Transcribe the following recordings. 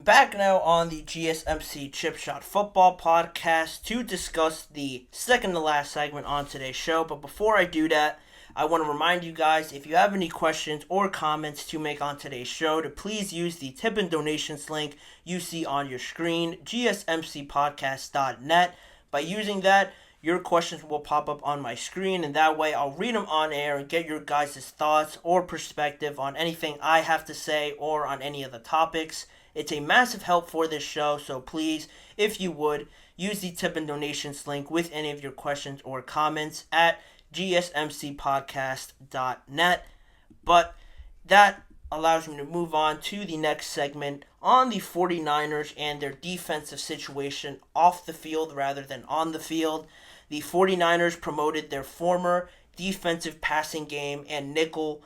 Back now on the GSMC Chip Shot Football Podcast to discuss the second to last segment on today's show. But before I do that, I want to remind you guys, if you have any questions or comments to make on today's show, to please use the tip and donations link you see on your screen, GSMCPodcast.net. By using that, your questions will pop up on my screen, and that way I'll read them on air and get your guys' thoughts or perspective on anything I have to say or on any of the topics. It's a massive help for this show, so please, if you would, use the tip and donations link with any of your questions or comments at GSMCPodcast.net. But that allows me to move on to the next segment on the 49ers and their defensive situation off the field rather than on the field. The 49ers promoted their former defensive passing game and nickel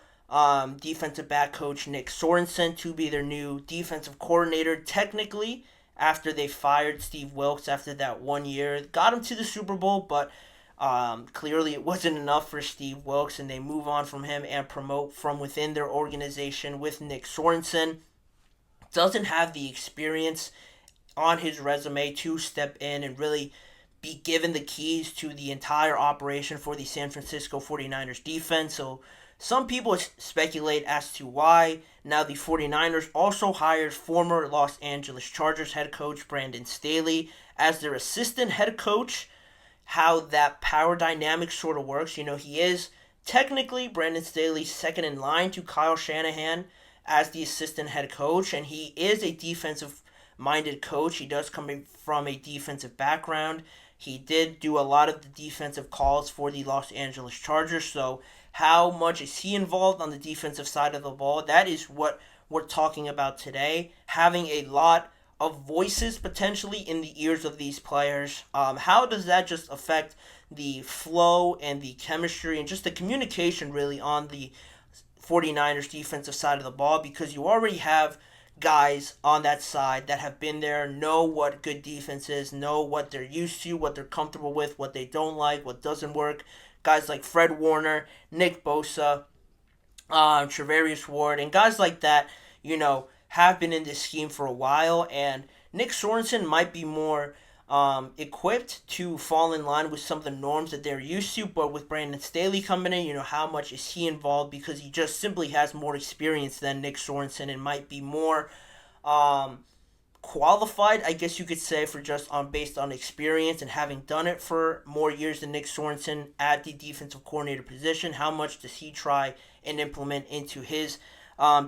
defensive back coach Nick Sorensen to be their new defensive coordinator. Technically, after they fired Steve Wilkes after that 1 year, got him to the Super Bowl, but clearly it wasn't enough for Steve Wilkes, and they move on from him and promote from within their organization with Nick Sorensen. Doesn't have the experience on his resume to step in and really be given the keys to the entire operation for the San Francisco 49ers defense. So some people speculate as to why. Now the 49ers also hired former Los Angeles Chargers head coach Brandon Staley as their assistant head coach. How that power dynamic sort of works. He is technically Brandon Staley's second in line to Kyle Shanahan as the assistant head coach, and he is a defensive-minded coach. He does come from a defensive background. He did do a lot of the defensive calls for the Los Angeles Chargers, so how much is he involved on the defensive side of the ball? That is what we're talking about today. Having a lot of voices potentially in the ears of these players. How does that just affect the flow and the chemistry and just the communication really on the 49ers defensive side of the ball? Because you already have guys on that side that have been there, know what good defense is, know what they're used to, what they're comfortable with, what they don't like, what doesn't work. Guys like Fred Warner, Nick Bosa, Trevarius Ward, and guys like that, have been in this scheme for a while, and Nick Sorensen might be more equipped to fall in line with some of the norms that they're used to, but with Brandon Staley coming in, how much is he involved, because he just simply has more experience than Nick Sorensen and might be more qualified, I guess you could say, for just based on experience and having done it for more years than Nick Sorensen at the defensive coordinator position. How much does he try and implement into his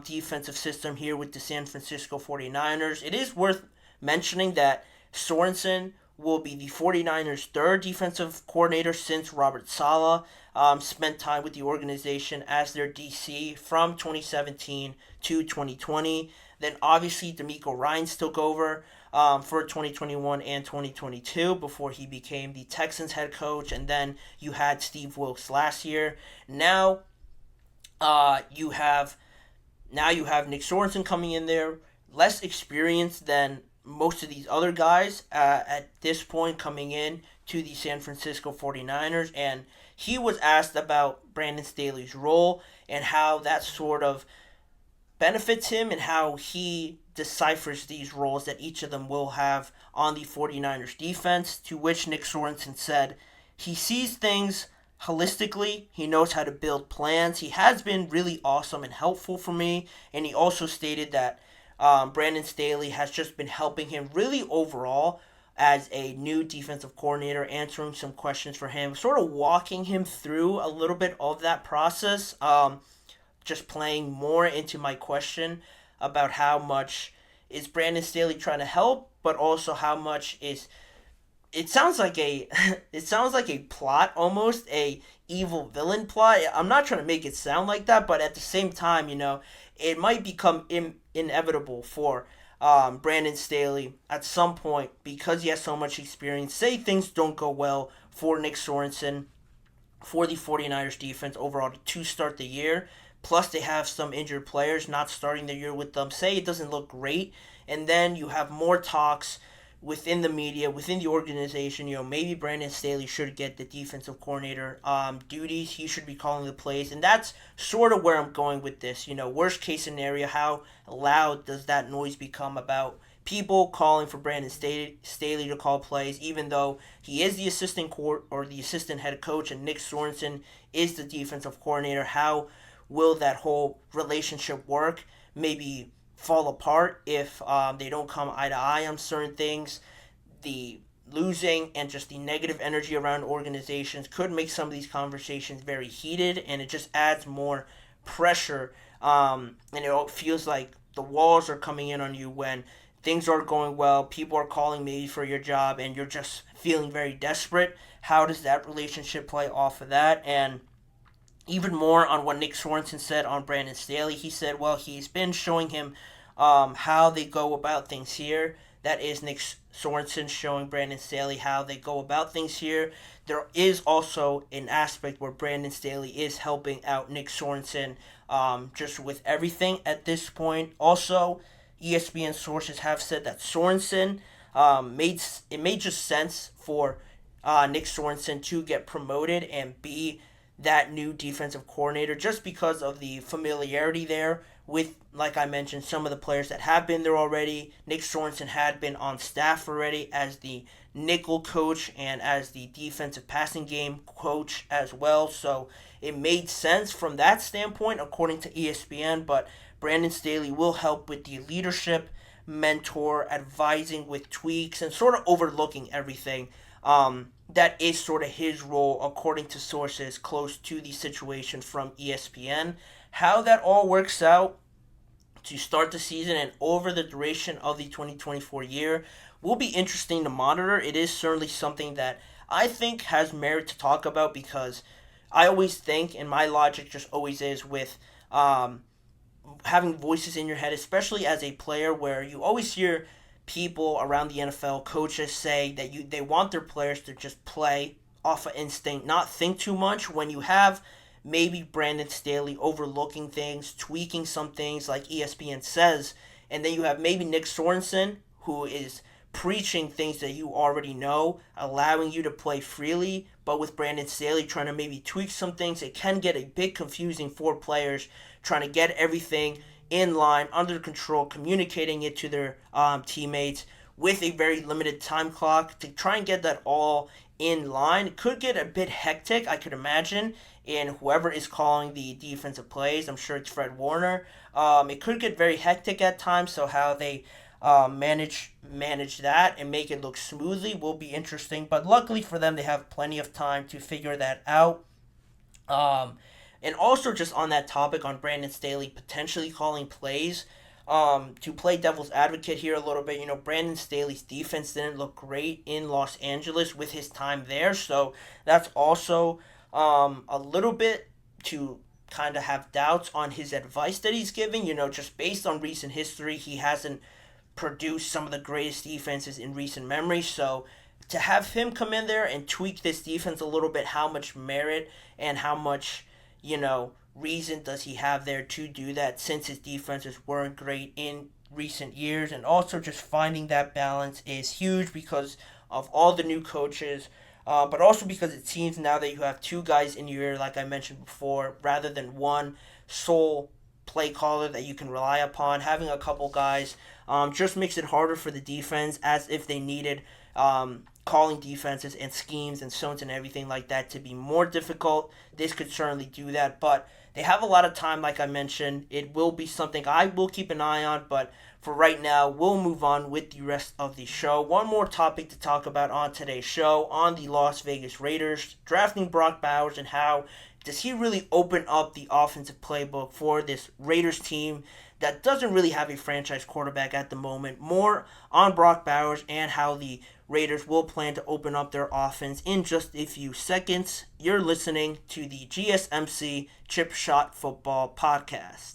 defensive system here with the San Francisco 49ers? It is worth mentioning that Sorensen will be the 49ers' third defensive coordinator since Robert Saleh spent time with the organization as their DC from 2017 to 2020. Then obviously DeMeco Ryans took over for 2021 and 2022 before he became the Texans head coach, and then you had Steve Wilkes last year. Now you have Nick Sorensen coming in there, less experienced than most of these other guys at this point coming in to the San Francisco 49ers, and he was asked about Brandon Staley's role and how that sort of benefits him and how he deciphers these roles that each of them will have on the 49ers defense, to which Nick Sorensen said he sees things holistically. He knows how to build plans. He has been really awesome and helpful for me, and he also stated that Brandon Staley has just been helping him really overall as a new defensive coordinator, answering some questions for him, sort of walking him through a little bit of that process, just playing more into my question about how much is Brandon Staley trying to help, but also how much is it sounds like a plot, almost a evil villain plot. I'm not trying to make it sound like that, but at the same time, it might become inevitable for Brandon Staley at some point, because he has so much experience. Say things don't go well for Nick Sorensen, for the 49ers defense overall to start the year. Plus, they have some injured players not starting the year with them. Say it doesn't look great, and then you have more talks within the media, within the organization. Maybe Brandon Staley should get the defensive coordinator duties. He should be calling the plays, and that's sort of where I'm going with this. Worst case scenario, how loud does that noise become about people calling for Brandon Staley to call plays, even though he is the assistant head coach and Nick Sorensen is the defensive coordinator. How will that whole relationship work? Maybe fall apart if they don't come eye to eye on certain things. The losing and just the negative energy around organizations could make some of these conversations very heated, and it just adds more pressure. And it feels like the walls are coming in on you when things aren't going well. People are calling maybe for your job, and you're just feeling very desperate. How does that relationship play off of that? And even more on what Nick Sorensen said on Brandon Staley. He said, well, he's been showing him how they go about things here. That is Nick Sorensen showing Brandon Staley how they go about things here. There is also an aspect where Brandon Staley is helping out Nick Sorensen just with everything at this point. Also, ESPN sources have said that Sorensen made just sense for Nick Sorensen to get promoted and be that new defensive coordinator just because of the familiarity there with, like I mentioned, some of the players that have been there already. Nick Sorensen had been on staff already as the nickel coach and as the defensive passing game coach as well. So it made sense from that standpoint, according to ESPN. But Brandon Staley will help with the leadership, mentor, advising with tweaks, and sort of overlooking everything. That is sort of his role, according to sources close to the situation from ESPN. How that all works out to start the season and over the duration of the 2024 year will be interesting to monitor. It is certainly something that I think has merit to talk about, because I always think, and my logic just always is with having voices in your head, especially as a player, where you always hear people around the NFL, coaches, say that they want their players to just play off of instinct, not think too much. When you have maybe Brandon Staley overlooking things, tweaking some things like ESPN says, and then you have maybe Nick Sorensen, who is preaching things that you already know, allowing you to play freely, but with Brandon Staley trying to maybe tweak some things, it can get a bit confusing for players trying to get everything in line, under control, communicating it to their teammates with a very limited time clock to try and get that all in line. It could get a bit hectic, I could imagine, in whoever is calling the defensive plays. I'm sure it's Fred Warner. It could get very hectic at times, so how they manage that and make it look smoothly will be interesting. But luckily for them, they have plenty of time to figure that out. And also, just on that topic, on Brandon Staley potentially calling plays, to play devil's advocate here a little bit, Brandon Staley's defense didn't look great in Los Angeles with his time there, so that's also a little bit to kind of have doubts on his advice that he's giving. Just based on recent history, he hasn't produced some of the greatest defenses in recent memory, so to have him come in there and tweak this defense a little bit, how much merit and how much reason does he have there to do that, since his defenses weren't great in recent years? And also just finding that balance is huge because of all the new coaches, but also because it seems now that you have two guys in your ear, like I mentioned before, rather than one sole play caller that you can rely upon. Having a couple guys just makes it harder for the defense, as if they needed calling defenses and schemes and zones and everything like that to be more difficult. This could certainly do that, but they have a lot of time, like I mentioned. It will be something I will keep an eye on, but for right now, we'll move on with the rest of the show. One more topic to talk about on today's show, on the Las Vegas Raiders, drafting Brock Bowers, and how does he really open up the offensive playbook for this Raiders team that doesn't really have a franchise quarterback at the moment. More on Brock Bowers and how the Raiders will plan to open up their offense in just a few seconds. You're listening to the GSMC Chip Shot Football Podcast.